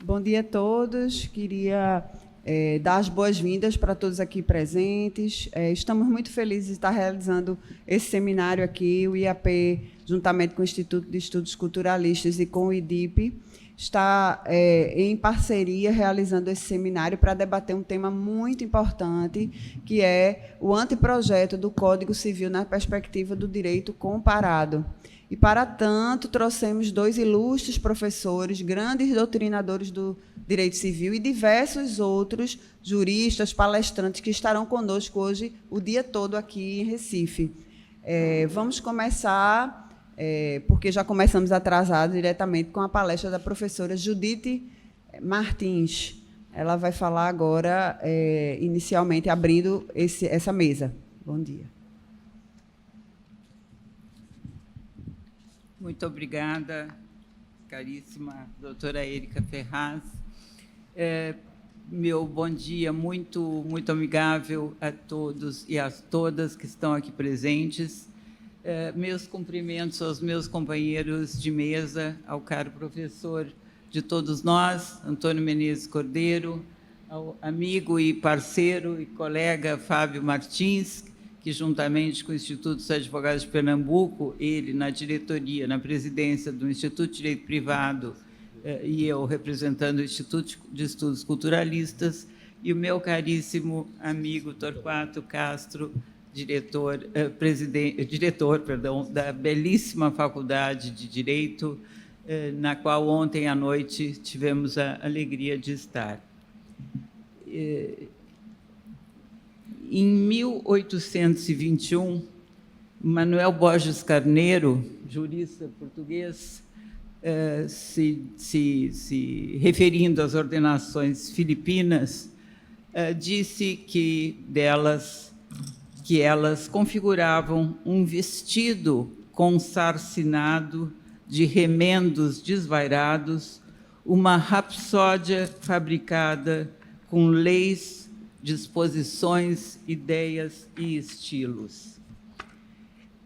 Bom dia a todos. Queria dar as boas-vindas para todos aqui presentes. Estamos muito felizes de estar realizando esse seminário aqui. O IAP, juntamente com o Instituto de Estudos Culturalistas e com o IDIP, está em parceria realizando esse seminário para debater um tema muito importante, que é o anteprojeto do Código Civil na perspectiva do direito comparado. E, para tanto, trouxemos dois ilustres professores, grandes doutrinadores do direito civil e diversos outros juristas, palestrantes que estarão conosco hoje o dia todo aqui em Recife. Vamos começar, porque já começamos atrasados, diretamente com a palestra da professora Judite Martins. Ela vai falar agora, inicialmente, abrindo essa mesa. Bom dia. Muito obrigada, caríssima doutora Érica Ferraz. Meu bom dia muito amigável a todos e a todas que estão aqui presentes. Meus cumprimentos aos meus companheiros de mesa, ao caro professor de todos nós, Antônio Menezes Cordeiro, ao amigo e parceiro e colega Fábio Martins, que, juntamente com o Instituto dos Advogados de Pernambuco, ele na diretoria, na presidência do Instituto de Direito Privado, e eu representando o Instituto de Estudos Culturalistas, e o meu caríssimo amigo Torquato Castro, diretor da belíssima Faculdade de Direito, na qual ontem à noite tivemos a alegria de estar. Em 1821, Manuel Borges Carneiro, jurista português, se referindo às ordenações filipinas, disse que elas configuravam um vestido consarcinado de remendos desvairados, uma rapsódia fabricada com leis, disposições, ideias e estilos.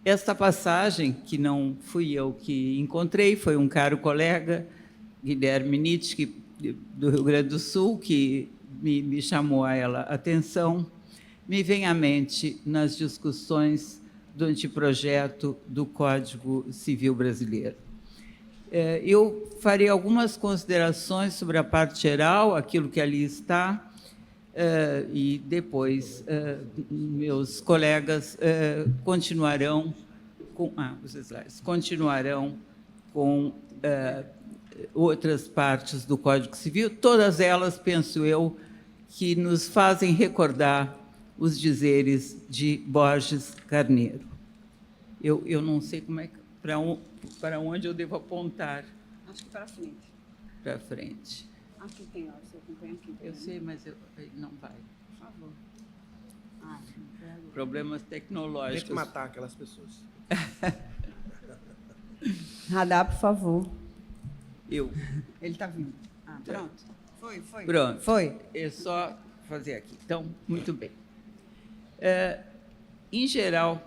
Esta passagem, que não fui eu que encontrei, foi um caro colega, Guilherme Nietzsche, do Rio Grande do Sul, que me chamou a ela a atenção, me vem à mente nas discussões do anteprojeto do Código Civil Brasileiro. Eu farei algumas considerações sobre a parte geral, aquilo que ali está, e depois meus colegas continuarão com os slides, continuarão com outras partes do Código Civil, todas elas, penso eu, que nos fazem recordar os dizeres de Borges Carneiro. Eu não sei como é para onde eu devo apontar. Acho que para frente. Para frente. Aqui tem, ó, você acompanha aqui. Eu sei, mas não vai. Por favor. Problemas tecnológicos. Tem que matar aquelas pessoas. Radar, por favor. Ele está vindo. Pronto. Foi. Pronto. Foi. É só fazer aqui. Então, muito bem. Em geral,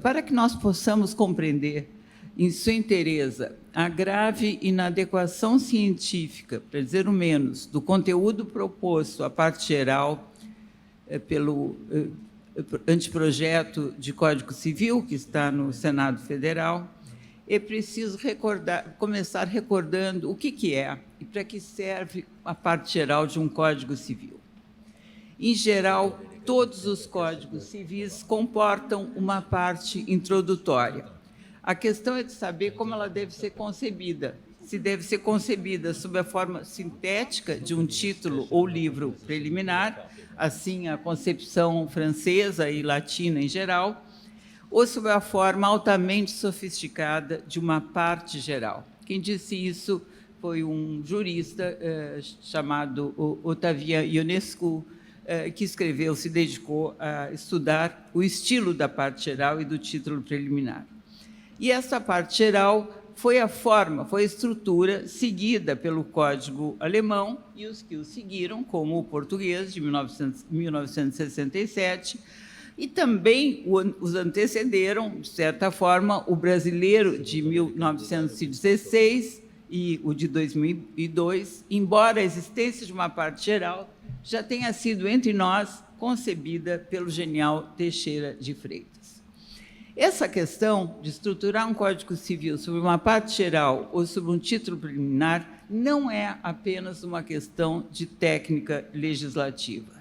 para que nós possamos compreender, em sua inteireza, a grave inadequação científica, para dizer o menos, do conteúdo proposto à parte geral pelo anteprojeto de Código Civil, que está no Senado Federal, é preciso começar recordando o que é e para que serve a parte geral de um Código Civil. Em geral, todos os códigos civis comportam uma parte introdutória. A questão é de saber como ela deve ser concebida. Se deve ser concebida sob a forma sintética de um título ou livro preliminar, assim a concepção francesa e latina em geral, ou sob a forma altamente sofisticada de uma parte geral. Quem disse isso foi um jurista chamado Ottavio Ionescu, que se dedicou a estudar o estilo da parte geral e do título preliminar. E essa parte geral foi a estrutura seguida pelo Código Alemão e os que o seguiram, como o português, de 1967, e também os antecederam, de certa forma, o brasileiro, de 1916, e o de 2002, embora a existência de uma parte geral já tenha sido entre nós concebida pelo genial Teixeira de Freitas. Essa questão de estruturar um Código Civil sobre uma parte geral ou sobre um título preliminar não é apenas uma questão de técnica legislativa.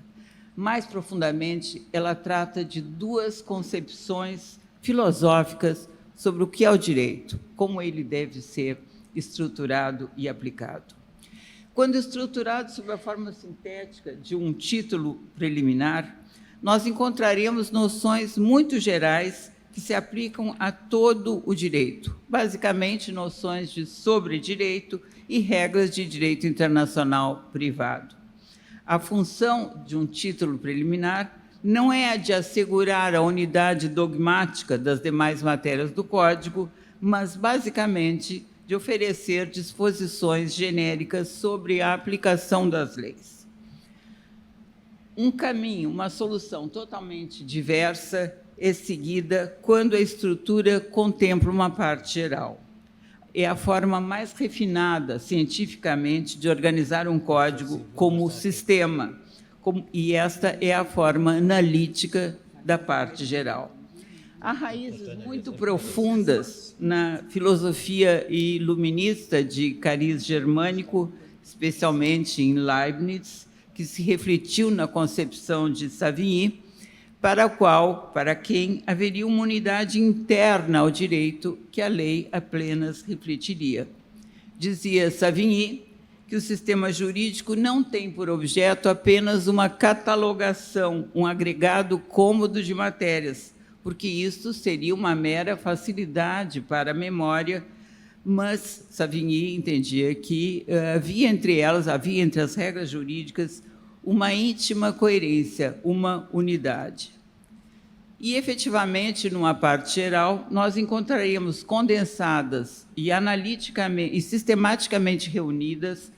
Mais profundamente, ela trata de duas concepções filosóficas sobre o que é o direito, como ele deve ser estruturado e aplicado. Quando estruturado sob a forma sintética de um título preliminar, nós encontraremos noções muito gerais que se aplicam a todo o direito, basicamente noções de sobre-direito e regras de direito internacional privado. A função de um título preliminar não é a de assegurar a unidade dogmática das demais matérias do Código, mas, basicamente, de oferecer disposições genéricas sobre a aplicação das leis. Um caminho, uma solução totalmente diversa é seguida quando a estrutura contempla uma parte geral. É a forma mais refinada, cientificamente, de organizar um código como sistema, e esta é a forma analítica da parte geral. Há raízes muito profundas na filosofia iluminista de cariz germânico, especialmente em Leibniz, que se refletiu na concepção de Savigny, para quem haveria uma unidade interna ao direito que a lei apenas refletiria. Dizia Savigny que o sistema jurídico não tem por objeto apenas uma catalogação, um agregado cômodo de matérias, porque isso seria uma mera facilidade para a memória, mas Savigny entendia que havia entre as regras jurídicas, uma íntima coerência, uma unidade. E, efetivamente, numa parte geral, nós encontraríamos condensadas e analiticamente e sistematicamente reunidas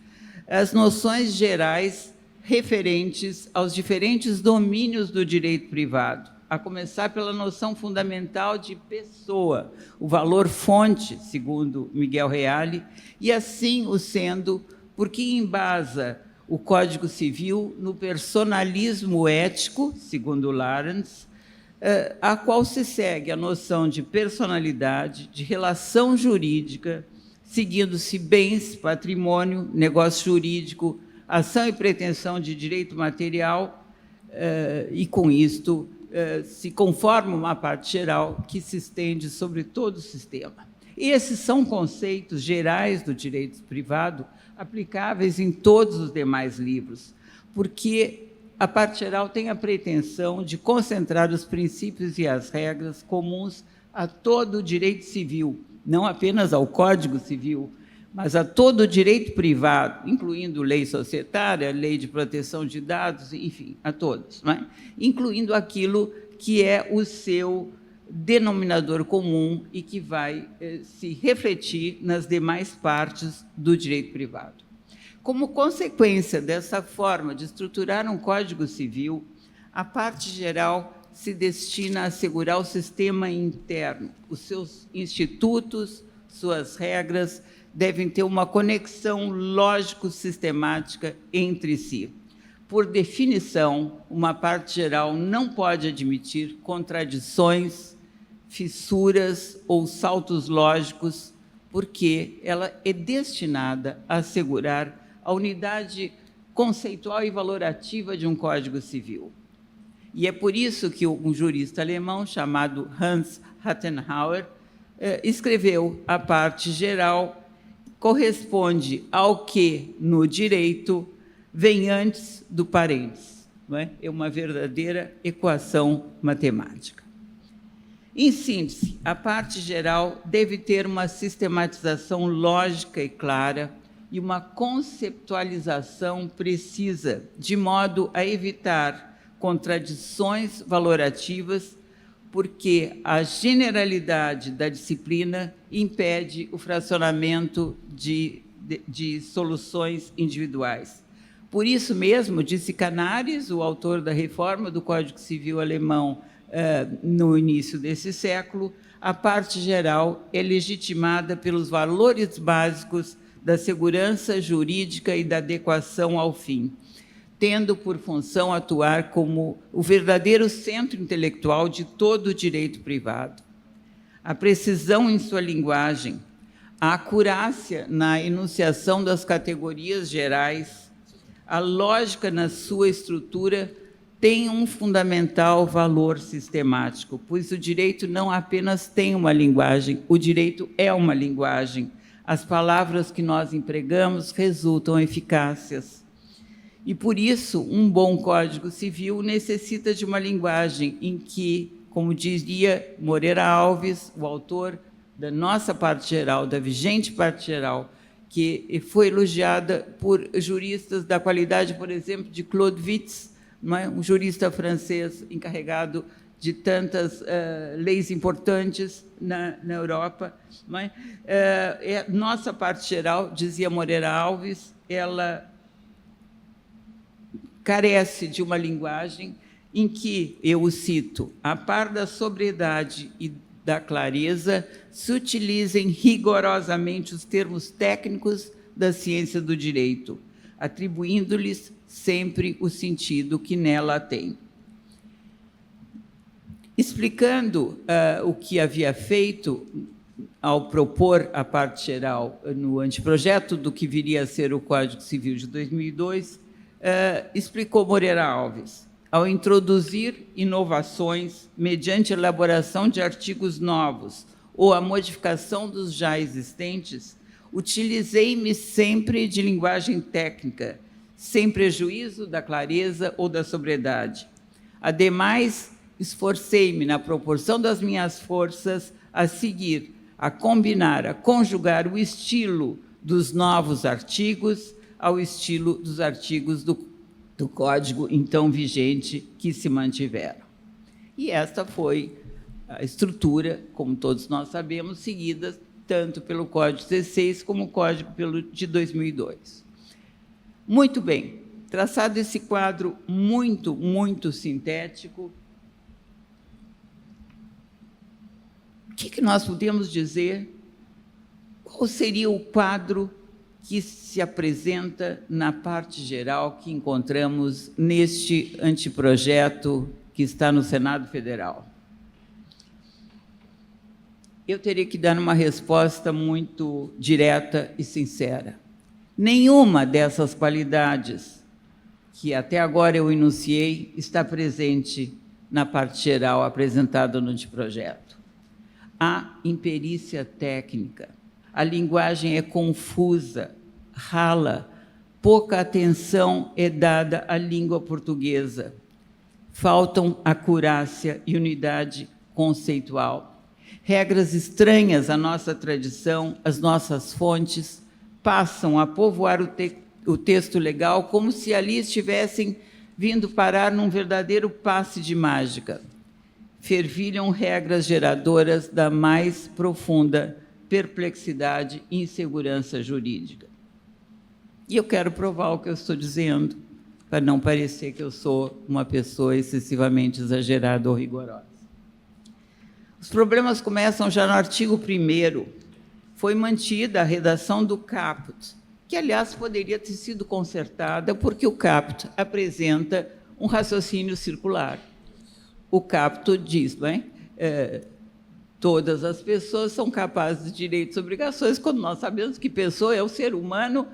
as noções gerais referentes aos diferentes domínios do direito privado, a começar pela noção fundamental de pessoa, o valor fonte, segundo Miguel Reale, e assim o sendo porque embasa o Código Civil no personalismo ético, segundo Lawrence, a qual se segue a noção de personalidade, de relação jurídica, seguindo-se bens, patrimônio, negócio jurídico, ação e pretensão de direito material, e, com isto, se conforma uma parte geral que se estende sobre todo o sistema. Esses são conceitos gerais do direito privado, aplicáveis em todos os demais livros, porque a parte geral tem a pretensão de concentrar os princípios e as regras comuns a todo o direito civil, não apenas ao Código Civil, mas a todo o direito privado, incluindo lei societária, lei de proteção de dados, enfim, a todos, não é? Incluindo aquilo que é o seu denominador comum e que vai se refletir nas demais partes do direito privado. Como consequência dessa forma de estruturar um Código Civil, a parte geral se destina a assegurar o sistema interno. Os seus institutos, suas regras, devem ter uma conexão lógico-sistemática entre si. Por definição, uma parte geral não pode admitir contradições, fissuras ou saltos lógicos, porque ela é destinada a assegurar a unidade conceitual e valorativa de um Código Civil. E é por isso que um jurista alemão chamado Hans Rathenauer escreveu: a parte geral corresponde ao que, no direito, vem antes do parênteses. Não é? É uma verdadeira equação matemática. Em síntese, a parte geral deve ter uma sistematização lógica e clara e uma conceptualização precisa, de modo a evitar contradições valorativas, porque a generalidade da disciplina impede o fracionamento de soluções individuais. Por isso mesmo, disse Canaris, o autor da reforma do Código Civil alemão no início desse século, a parte geral é legitimada pelos valores básicos da segurança jurídica e da adequação ao fim, tendo por função atuar como o verdadeiro centro intelectual de todo o direito privado. A precisão em sua linguagem, a acurácia na enunciação das categorias gerais, a lógica na sua estrutura tem um fundamental valor sistemático, pois o direito não apenas tem uma linguagem, o direito é uma linguagem. As palavras que nós empregamos resultam eficácias. E, por isso, um bom Código Civil necessita de uma linguagem em que, como diria Moreira Alves, o autor da nossa parte geral, da vigente parte geral, que foi elogiada por juristas da qualidade, por exemplo, de Claude Witz, não é? Um jurista francês encarregado de tantas leis importantes na Europa. Não é? Nossa parte geral, dizia Moreira Alves, ela carece de uma linguagem em que, eu o cito, a par da sobriedade e da clareza, se utilizem rigorosamente os termos técnicos da ciência do direito, atribuindo-lhes sempre o sentido que nela tem. Explicando o que havia feito ao propor a parte geral no anteprojeto do que viria a ser o Código Civil de 2002, explicou Moreira Alves: ao introduzir inovações mediante elaboração de artigos novos ou a modificação dos já existentes, utilizei-me sempre de linguagem técnica, sem prejuízo da clareza ou da sobriedade. Ademais, esforcei-me, na proporção das minhas forças, a seguir, a combinar, a conjugar o estilo dos novos artigos ao estilo dos artigos do Código então vigente que se mantiveram. E esta foi a estrutura, como todos nós sabemos, seguida tanto pelo Código 16 como o Código de 2002. Muito bem, traçado esse quadro muito sintético, o que nós podemos dizer? Qual seria o quadro que se apresenta na parte geral que encontramos neste anteprojeto que está no Senado Federal? Eu teria que dar uma resposta muito direta e sincera. Nenhuma dessas qualidades que até agora eu enunciei está presente na parte geral apresentada no anteprojeto. Há imperícia técnica, a linguagem é confusa, rala, pouca atenção é dada à língua portuguesa, faltam acurácia e unidade conceitual. Regras estranhas à nossa tradição, às nossas fontes, passam a povoar o texto legal como se ali estivessem vindo parar num verdadeiro passe de mágica. Fervilham regras geradoras da mais profunda perplexidade e insegurança jurídica. E eu quero provar o que eu estou dizendo, para não parecer que eu sou uma pessoa excessivamente exagerada ou rigorosa. Os problemas começam já no artigo 1º. Foi mantida a redação do caput, que, aliás, poderia ter sido consertada, porque o caput apresenta um raciocínio circular. O caput diz, não é? Todas as pessoas são capazes de direitos e obrigações, quando nós sabemos que pessoa é o ser humano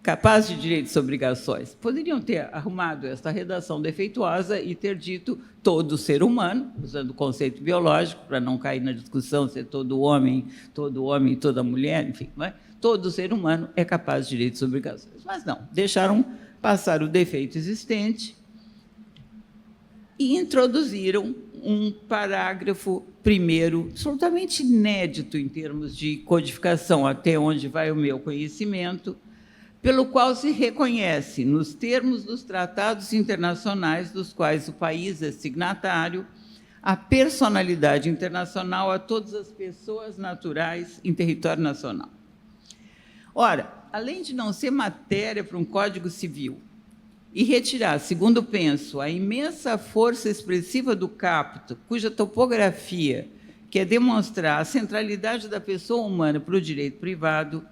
capaz de direitos e obrigações. Poderiam ter arrumado esta redação defeituosa e ter dito todo ser humano, usando o conceito biológico, para não cair na discussão se é todo homem e toda mulher, enfim, não é? Todo ser humano é capaz de direitos e obrigações. Mas não, deixaram passar o defeito existente e introduziram um parágrafo 1º, absolutamente inédito em termos de codificação, até onde vai o meu conhecimento, pelo qual se reconhece, nos termos dos tratados internacionais dos quais o país é signatário, a personalidade internacional a todas as pessoas naturais em território nacional. Ora, além de não ser matéria para um Código Civil e retirar, segundo penso, a imensa força expressiva do caput, cuja topografia quer demonstrar a centralidade da pessoa humana para o direito privado,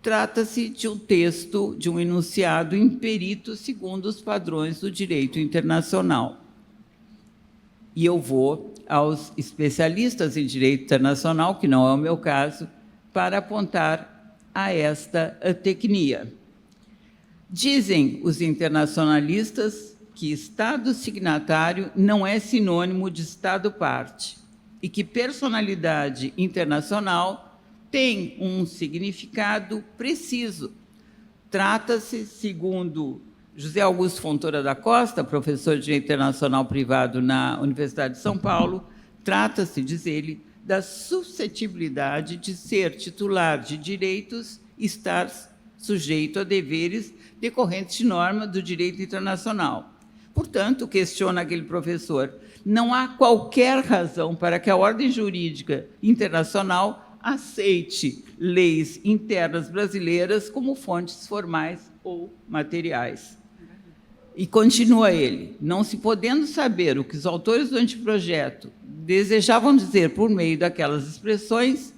Trata-se de um texto, de um enunciado imperito segundo os padrões do direito internacional. E eu vou aos especialistas em direito internacional, que não é o meu caso, para apontar a esta tecnia. Dizem os internacionalistas que Estado signatário não é sinônimo de Estado-parte e que personalidade internacional tem um significado preciso. Trata-se, segundo José Augusto Fontoura da Costa, professor de Direito Internacional Privado na Universidade de São Paulo, trata-se, diz ele, da suscetibilidade de ser titular de direitos e estar sujeito a deveres decorrentes de norma do direito internacional. Portanto, questiona aquele professor, não há qualquer razão para que a ordem jurídica internacional aceite leis internas brasileiras como fontes formais ou materiais. E continua ele, não se podendo saber o que os autores do anteprojeto desejavam dizer por meio daquelas expressões,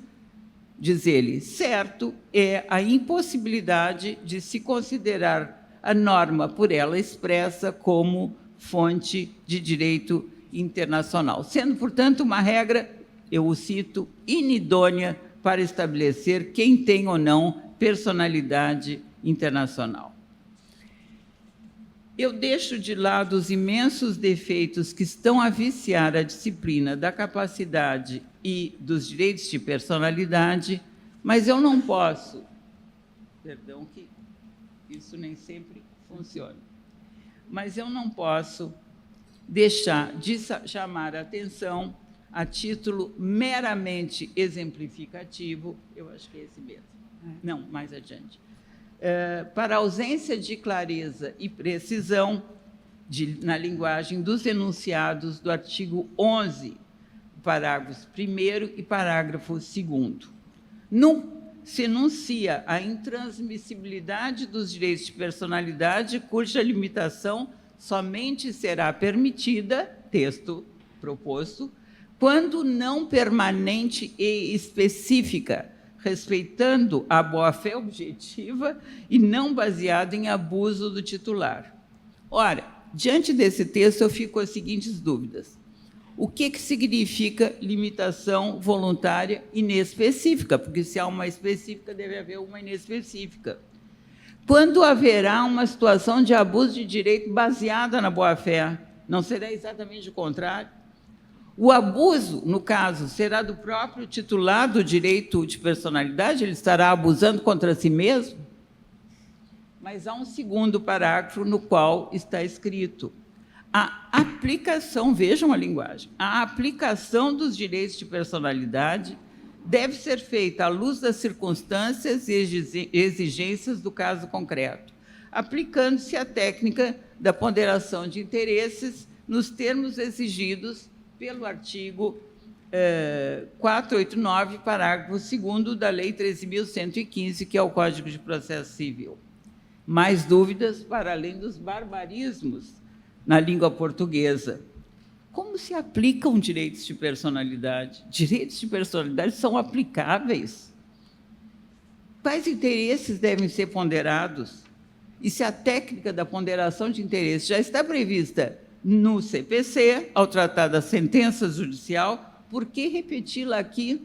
diz ele, certo é a impossibilidade de se considerar a norma por ela expressa como fonte de direito internacional, sendo, portanto, uma regra, eu o cito, inidônea para estabelecer quem tem ou não personalidade internacional. Eu deixo de lado os imensos defeitos que estão a viciar a disciplina da capacidade e dos direitos de personalidade, mas eu não posso, perdão que isso nem sempre funciona, mas eu não posso deixar de chamar a atenção a título meramente exemplificativo, eu acho que é esse mesmo, não, mais adiante, para a ausência de clareza e precisão na linguagem dos enunciados do artigo 11, parágrafos 1º e parágrafo 2º. Se enuncia a intransmissibilidade dos direitos de personalidade, cuja limitação somente será permitida, texto proposto, quando não permanente e específica, respeitando a boa-fé objetiva e não baseada em abuso do titular. Ora, diante desse texto, eu fico com as seguintes dúvidas. O que significa limitação voluntária inespecífica? Porque se há uma específica, deve haver uma inespecífica. Quando haverá uma situação de abuso de direito baseada na boa-fé? Não será exatamente o contrário? O abuso, no caso, será do próprio titular do direito de personalidade? Ele estará abusando contra si mesmo? Mas há um segundo parágrafo no qual está escrito a aplicação, vejam a linguagem, a aplicação dos direitos de personalidade deve ser feita à luz das circunstâncias e exigências do caso concreto, aplicando-se a técnica da ponderação de interesses nos termos exigidos pelo artigo 489, parágrafo 2º da Lei 13.115, que é o Código de Processo Civil. Mais dúvidas para além dos barbarismos na língua portuguesa. Como se aplicam direitos de personalidade? Direitos de personalidade são aplicáveis? Quais interesses devem ser ponderados? E se a técnica da ponderação de interesses já está prevista no CPC, ao tratar da sentença judicial, por que repeti-la aqui?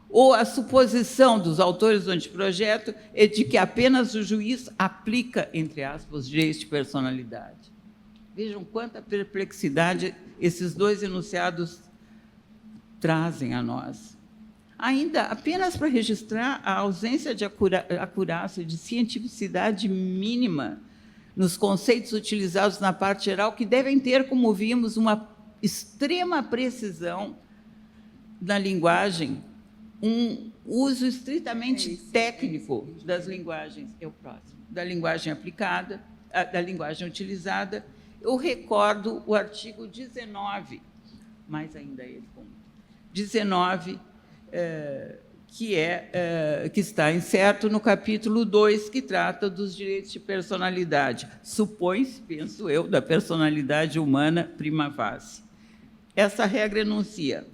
Ou a suposição dos autores do anteprojeto é de que apenas o juiz aplica, entre aspas, os direitos de personalidade. Vejam quanta perplexidade esses dois enunciados trazem a nós. Ainda, apenas para registrar a ausência de acurácia, de cientificidade mínima nos conceitos utilizados na parte geral, que devem ter, como vimos, uma extrema precisão na linguagem, um uso estritamente técnico das linguagens, da linguagem aplicada, da linguagem utilizada. Eu recordo o artigo 19, mais ainda ele, 19, que está incerto no capítulo 2, que trata dos direitos de personalidade. Supõe-se, penso eu, da personalidade humana prima facie. Essa regra enuncia: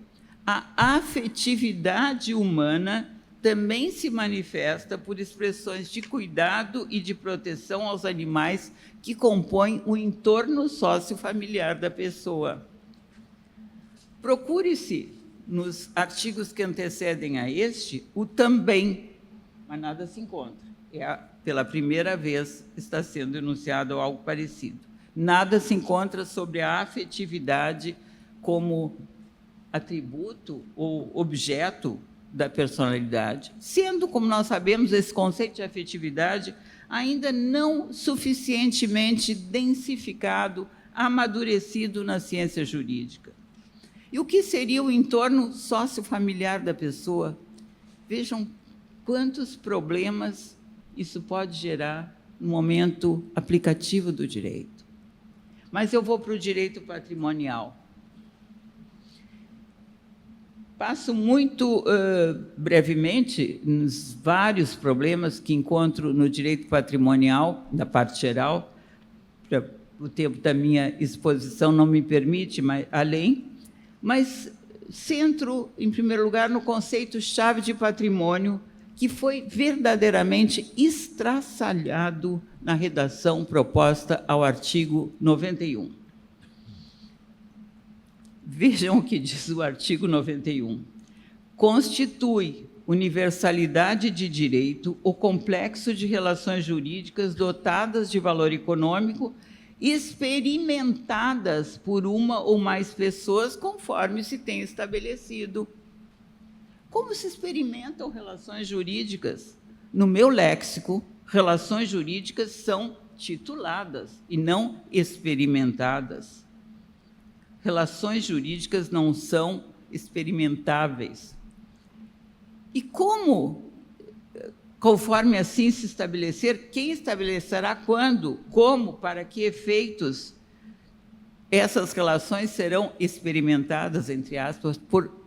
a afetividade humana também se manifesta por expressões de cuidado e de proteção aos animais que compõem o entorno sociofamiliar da pessoa. Procure-se, nos artigos que antecedem a este, o também, mas nada se encontra. Pela primeira vez está sendo enunciado algo parecido. Nada se encontra sobre a afetividade como atributo ou objeto da personalidade, sendo, como nós sabemos, esse conceito de afetividade ainda não suficientemente densificado, amadurecido na ciência jurídica. E o que seria o entorno sociofamiliar da pessoa? Vejam quantos problemas isso pode gerar no momento aplicativo do direito. Mas eu vou para o direito patrimonial. Passo muito brevemente nos vários problemas que encontro no direito patrimonial, da parte geral. O tempo da minha exposição não me permite além, mas centro, em primeiro lugar, no conceito-chave de patrimônio, que foi verdadeiramente estraçalhado na redação proposta ao artigo 91. Vejam o que diz o artigo 91. Constitui universalidade de direito o complexo de relações jurídicas dotadas de valor econômico, experimentadas por uma ou mais pessoas, conforme se tem estabelecido. Como se experimentam relações jurídicas? No meu léxico, relações jurídicas são tituladas e não experimentadas. Relações jurídicas não são experimentáveis. E como, conforme assim se estabelecer, quem estabelecerá quando, como, para que efeitos essas relações serão experimentadas, entre aspas, por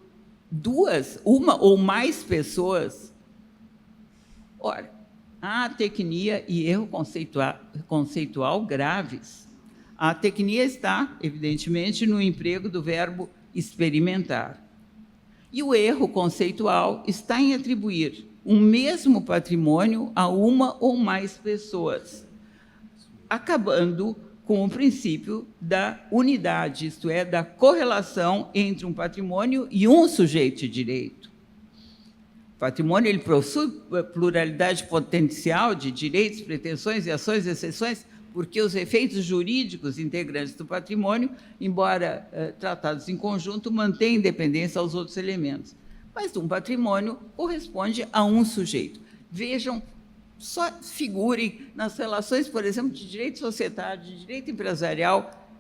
uma ou mais pessoas? Ora, há tecnia e erro conceitual graves. A tecnia está, evidentemente, no emprego do verbo experimentar. E o erro conceitual está em atribuir um mesmo patrimônio a uma ou mais pessoas, acabando com o princípio da unidade, isto é, da correlação entre um patrimônio e um sujeito de direito. O patrimônio ele possui pluralidade potencial de direitos, pretensões e ações e exceções, porque os efeitos jurídicos integrantes do patrimônio, embora tratados em conjunto, mantêm independência aos outros elementos. Mas um patrimônio corresponde a um sujeito. Vejam, só figurem nas relações, por exemplo, de direito societário, de direito empresarial,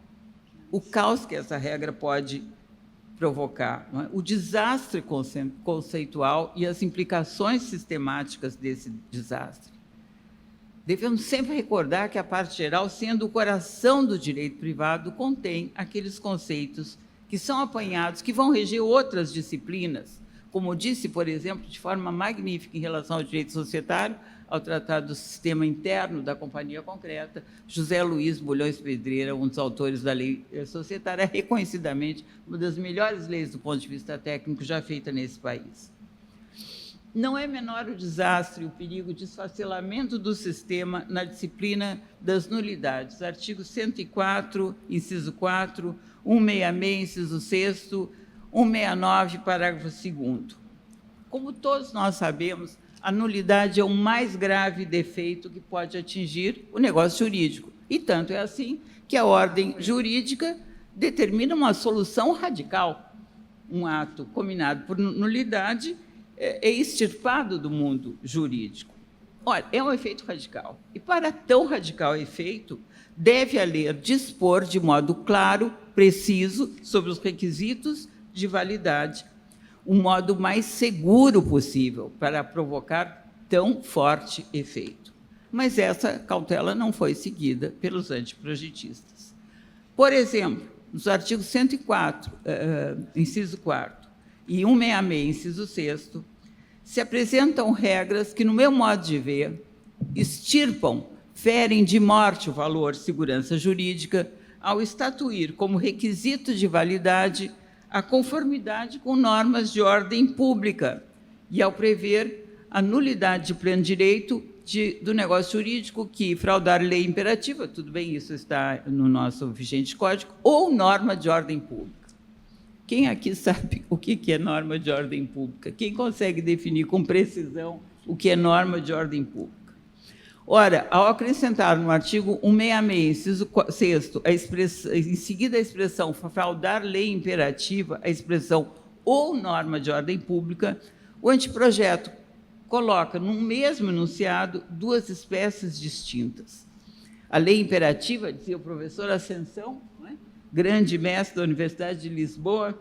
o caos que essa regra pode provocar, não é? O desastre conceitual e as implicações sistemáticas desse desastre. Devemos sempre recordar que a parte geral, sendo o coração do direito privado, contém aqueles conceitos que são apanhados, que vão reger outras disciplinas, como disse, por exemplo, de forma magnífica em relação ao direito societário, ao Tratado do Sistema Interno da Companhia Concreta, José Luiz Bulhões Pedreira, um dos autores da lei societária, reconhecidamente uma das melhores leis do ponto de vista técnico já feita nesse país. Não é menor o desastre, o perigo de esfacelamento do sistema na disciplina das nulidades. Artigo 104, inciso 4, 166, inciso 6º, 169, parágrafo 2º. Como todos nós sabemos, a nulidade é o mais grave defeito que pode atingir o negócio jurídico. E tanto é assim que a ordem jurídica determina uma solução radical. Um ato combinado por nulidade é extirpado do mundo jurídico. Olha, é um efeito radical. E, para tão radical efeito, deve a lei dispor de modo claro, preciso, sobre os requisitos de validade, o modo mais seguro possível para provocar tão forte efeito. Mas essa cautela não foi seguida pelos antiprojetistas. Por exemplo, nos artigos 104, inciso 4º, e 166, inciso 6º, se apresentam regras que, no meu modo de ver, extirpam, ferem de morte o valor segurança jurídica ao estatuir como requisito de validade a conformidade com normas de ordem pública e ao prever a nulidade de pleno direito do negócio jurídico que fraudar lei imperativa, tudo bem, isso está no nosso vigente código, ou norma de ordem pública. Quem aqui sabe o que é norma de ordem pública? Quem consegue definir com precisão o que é norma de ordem pública? Ora, ao acrescentar no artigo 166, inciso 6º, em seguida a expressão fraudar lei imperativa, a expressão ou norma de ordem pública, o anteprojeto coloca no mesmo enunciado duas espécies distintas. A lei imperativa, dizia o professor Ascensão, não é? Grande mestre da Universidade de Lisboa,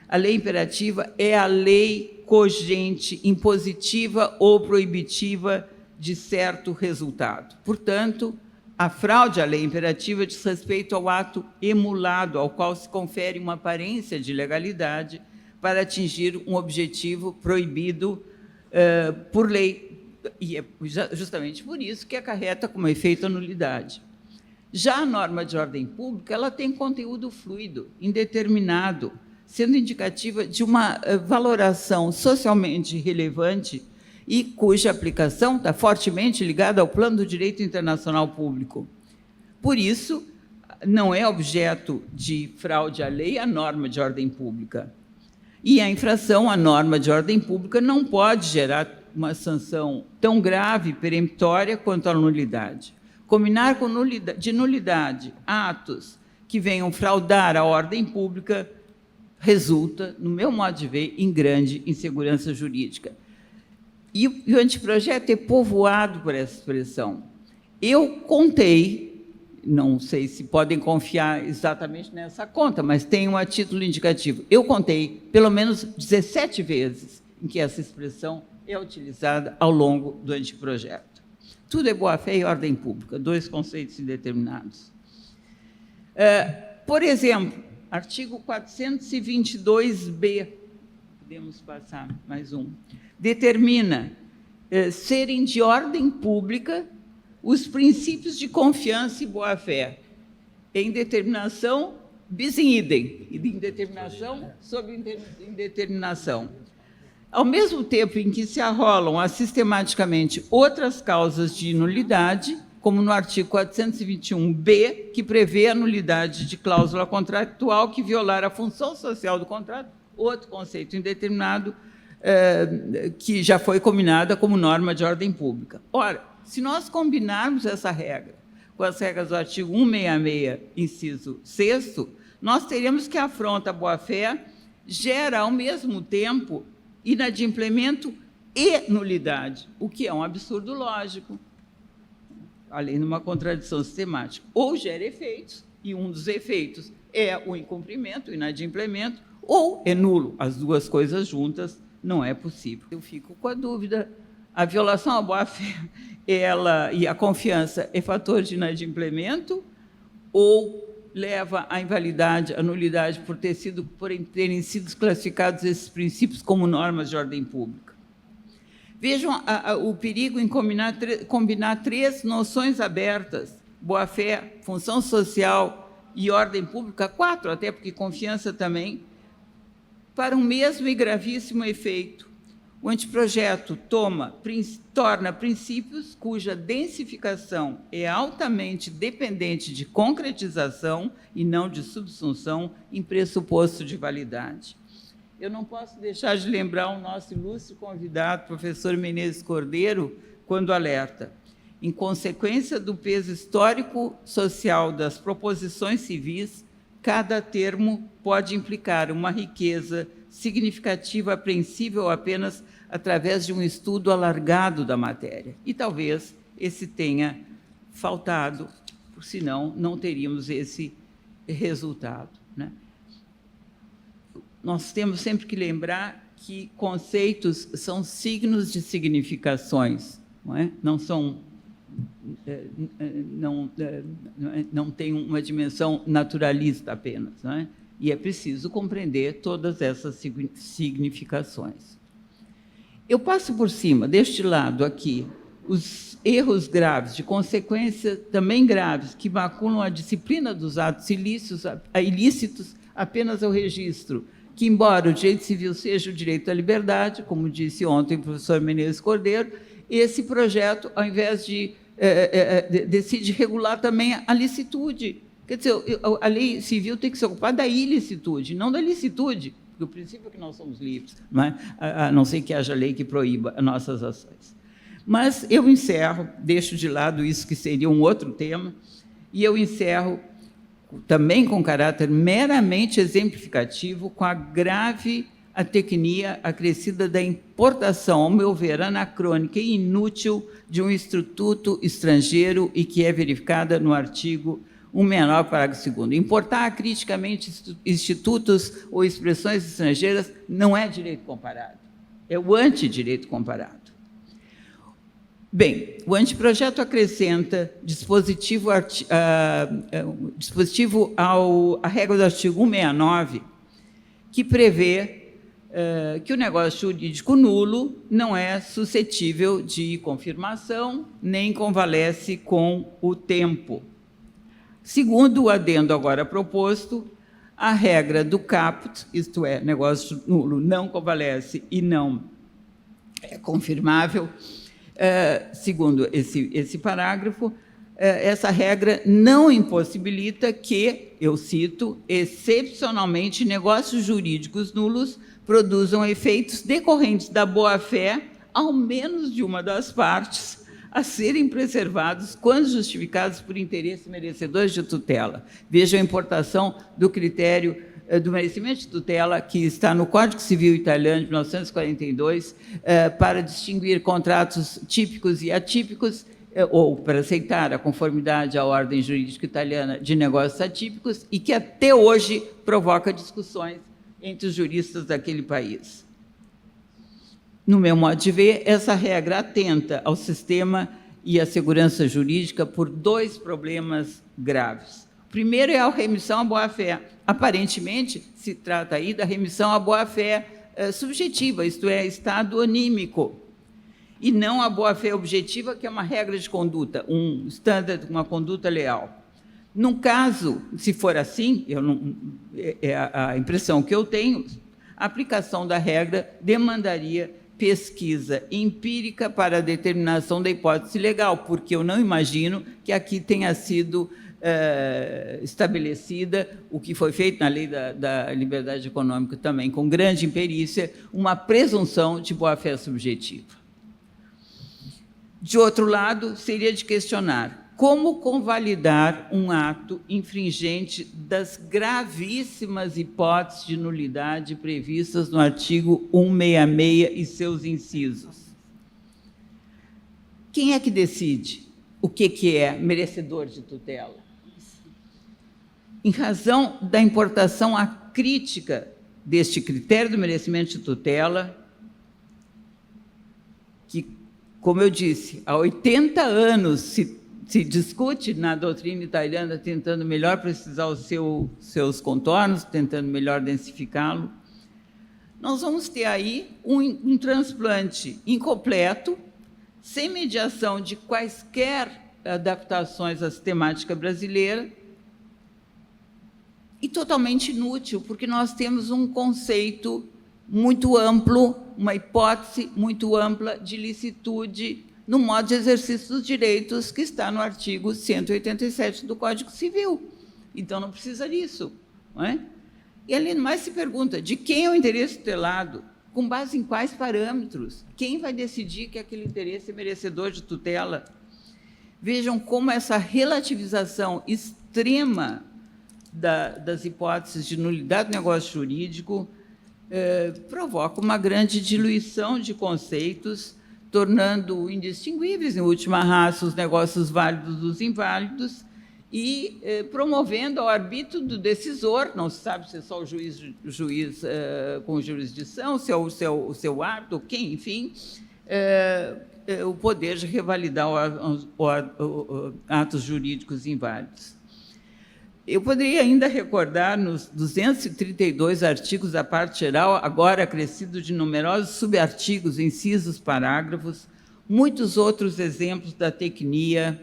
a lei imperativa é a lei cogente, impositiva ou proibitiva de certo resultado. Portanto, a fraude à lei imperativa diz respeito ao ato emulado, ao qual se confere uma aparência de legalidade para atingir um objetivo proibido por lei. E é justamente por isso que acarreta como efeito a nulidade. Já a norma de ordem pública, ela tem conteúdo fluido, indeterminado, sendo indicativa de uma valoração socialmente relevante e cuja aplicação está fortemente ligada ao plano do direito internacional público. Por isso, não é objeto de fraude à lei a norma de ordem pública. E a infração à norma de ordem pública não pode gerar uma sanção tão grave e peremptória quanto a nulidade. Combinar com nulidade atos que venham fraudar a ordem pública resulta, no meu modo de ver, em grande insegurança jurídica. E o anteprojeto é povoado por essa expressão. Eu contei, não sei se podem confiar exatamente nessa conta, mas tem um título indicativo. Eu contei pelo menos 17 vezes em que essa expressão é utilizada ao longo do anteprojeto. Tudo é boa-fé e ordem pública, dois conceitos indeterminados. Por exemplo, artigo 422b, podemos passar mais um, determina serem de ordem pública os princípios de confiança e boa-fé, em determinação bis in idem, e de indeterminação sobre indeterminação. Ao mesmo tempo em que se arrolam sistematicamente outras causas de nulidade, como no artigo 421b, que prevê a nulidade de cláusula contratual que violar a função social do contrato, outro conceito indeterminado, que já foi combinada como norma de ordem pública. Ora, se nós combinarmos essa regra com as regras do artigo 166, inciso 6º, nós teríamos que a afronta à boa-fé gera, ao mesmo tempo, inadimplemento e nulidade, o que é um absurdo lógico, além de uma contradição sistemática. Ou gera efeitos, e um dos efeitos é o incumprimento, o inadimplemento, ou é nulo. As duas coisas juntas não é possível. Eu fico com a dúvida, a violação à boa-fé e a confiança é fator de inadimplemento ou leva à invalidade, à nulidade por terem sido classificados esses princípios como normas de ordem pública? Vejam o perigo em combinar três noções abertas, boa-fé, função social e ordem pública, 4, até porque confiança também, para um mesmo e gravíssimo efeito. O anteprojeto torna princípios cuja densificação é altamente dependente de concretização e não de subsunção em pressuposto de validade. Eu não posso deixar de lembrar o nosso ilustre convidado, professor Menezes Cordeiro, quando alerta: em consequência do peso histórico-social das proposições civis, cada termo pode implicar uma riqueza significativa apreensível apenas através de um estudo alargado da matéria. E talvez esse tenha faltado, senão não teríamos esse resultado, né? Nós temos sempre que lembrar que conceitos são signos de significações, não é? Não tem uma dimensão naturalista apenas, não é? E é preciso compreender todas essas significações. Eu passo por cima, deste lado aqui, os erros graves, de consequência também graves, que maculam a disciplina dos atos ilícitos apenas ao registro que, embora o direito civil seja o direito à liberdade, como disse ontem o professor Menezes Cordeiro, esse projeto, ao invés de decide regular também a licitude. Quer dizer, a lei civil tem que se ocupar da ilicitude, não da licitude, porque o princípio é que nós somos livres, não é? A não ser que haja lei que proíba as nossas ações. Mas eu encerro, deixo de lado isso que seria um outro tema, e eu encerro também com caráter meramente exemplificativo com a grave atecnia acrescida da importação, ao meu ver, anacrônica e inútil de um instituto estrangeiro e que é verificada no artigo 169, parágrafo 2º. Importar criticamente institutos ou expressões estrangeiras não é direito comparado, é o antidireito comparado. Bem, o anteprojeto acrescenta dispositivo à regra do artigo 169, que prevê que o negócio jurídico nulo não é suscetível de confirmação, nem convalesce com o tempo. Segundo o adendo agora proposto, a regra do caput, isto é, negócio nulo não convalesce e não é confirmável, segundo esse parágrafo, essa regra não impossibilita que, eu cito, excepcionalmente, negócios jurídicos nulos produzam efeitos decorrentes da boa-fé, ao menos de uma das partes, a serem preservados quando justificados por interesses merecedores de tutela. Veja a importação do critério do merecimento de tutela, que está no Código Civil Italiano de 1942, para distinguir contratos típicos e atípicos, ou para aceitar a conformidade à ordem jurídica italiana de negócios atípicos, e que até hoje provoca discussões entre os juristas daquele país. No meu modo de ver, essa regra atenta ao sistema e à segurança jurídica por dois problemas graves. O primeiro é a remissão à boa-fé. Aparentemente, se trata aí da remissão à boa-fé subjetiva, isto é, estado anímico, e não a boa-fé objetiva, que é uma regra de conduta, um standard, uma conduta leal. Num caso, se for assim, é a impressão que eu tenho, a aplicação da regra demandaria pesquisa empírica para a determinação da hipótese legal, porque eu não imagino que aqui tenha sido estabelecida, o que foi feito na lei da liberdade econômica também, com grande imperícia, uma presunção de boa-fé subjetiva. De outro lado, seria de questionar como convalidar um ato infringente das gravíssimas hipóteses de nulidade previstas no artigo 166 e seus incisos. Quem é que decide o que é merecedor de tutela? Em razão da importação acrítica deste critério do merecimento de tutela, que, como eu disse, há 80 anos se discute na doutrina italiana, tentando melhor precisar os seus contornos, tentando melhor densificá-lo, nós vamos ter aí um transplante incompleto, sem mediação de quaisquer adaptações à sistemática brasileira, e totalmente inútil, porque nós temos um conceito muito amplo, uma hipótese muito ampla de licitude no modo de exercício dos direitos que está no artigo 187 do Código Civil. Então, não precisa disso. Não é? E, além do mais, se pergunta, de quem é o interesse tutelado? Com base em quais parâmetros? Quem vai decidir que aquele interesse é merecedor de tutela? Vejam como essa relativização extrema das hipóteses de nulidade do negócio jurídico provoca uma grande diluição de conceitos, tornando indistinguíveis, em última ratio, os negócios válidos dos inválidos e promovendo ao arbítrio do decisor, não se sabe se é só o juiz com jurisdição, se é o seu árbitro, quem, enfim, o poder de revalidar atos jurídicos inválidos. Eu poderia ainda recordar, nos 232 artigos da parte geral, agora acrescido de numerosos subartigos, incisos, parágrafos, muitos outros exemplos da tecnia,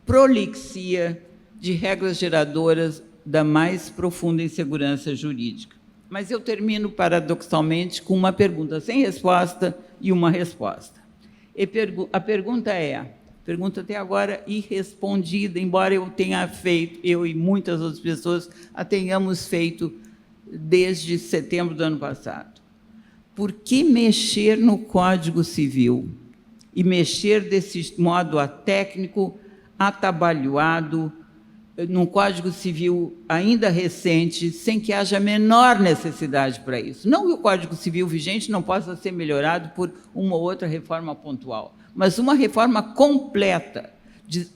prolixia, de regras geradoras da mais profunda insegurança jurídica. Mas eu termino, paradoxalmente, com uma pergunta sem resposta e uma resposta. A pergunta até agora irrespondida, embora eu tenha feito, eu e muitas outras pessoas a tenhamos feito desde setembro do ano passado. Por que mexer no Código Civil? E mexer desse modo atécnico, atabalhoado, num Código Civil ainda recente, sem que haja a menor necessidade para isso. Não que o Código Civil vigente não possa ser melhorado por uma ou outra reforma pontual, mas uma reforma completa, de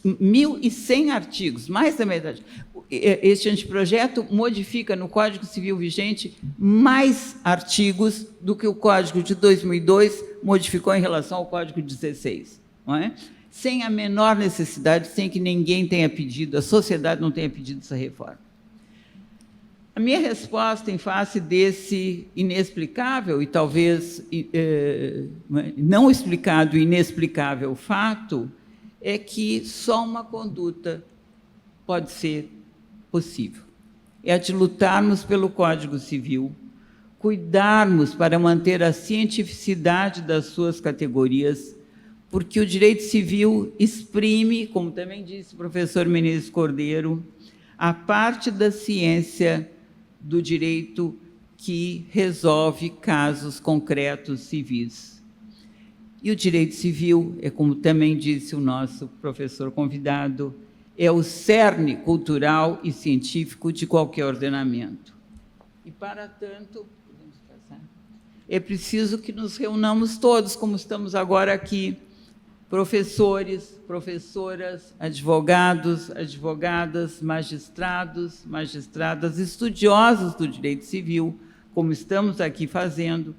1.100 artigos, mais da metade. Este anteprojeto modifica no Código Civil vigente mais artigos do que o Código de 2002 modificou em relação ao Código 16, não é? Sem a menor necessidade, sem que ninguém tenha pedido, a sociedade não tenha pedido essa reforma. A minha resposta em face desse inexplicável e talvez não explicado e inexplicável fato é que só uma conduta pode ser possível. É a de lutarmos pelo Código Civil, cuidarmos para manter a cientificidade das suas categorias, porque o direito civil exprime, como também disse o professor Menezes Cordeiro, a parte da ciência do direito que resolve casos concretos civis. E o direito civil, como também disse o nosso professor convidado, é o cerne cultural e científico de qualquer ordenamento. E, para tanto, é preciso que nos reunamos todos, como estamos agora aqui, professores, professoras, advogados, advogadas, magistrados, magistradas, estudiosos do direito civil, como estamos aqui fazendo,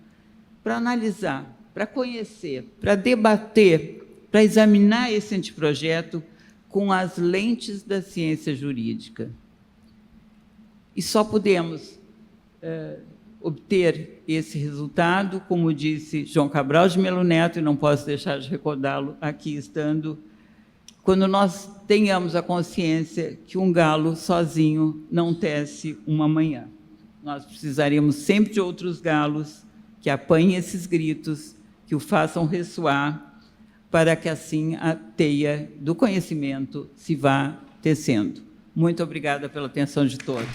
para analisar, para conhecer, para debater, para examinar esse anteprojeto com as lentes da ciência jurídica. E só podemos obter esse resultado, como disse João Cabral de Melo Neto, e não posso deixar de recordá-lo aqui estando, quando nós tenhamos a consciência que um galo sozinho não tece uma manhã. Nós precisaríamos sempre de outros galos que apanhem esses gritos, que o façam ressoar, para que assim a teia do conhecimento se vá tecendo. Muito obrigada pela atenção de todos.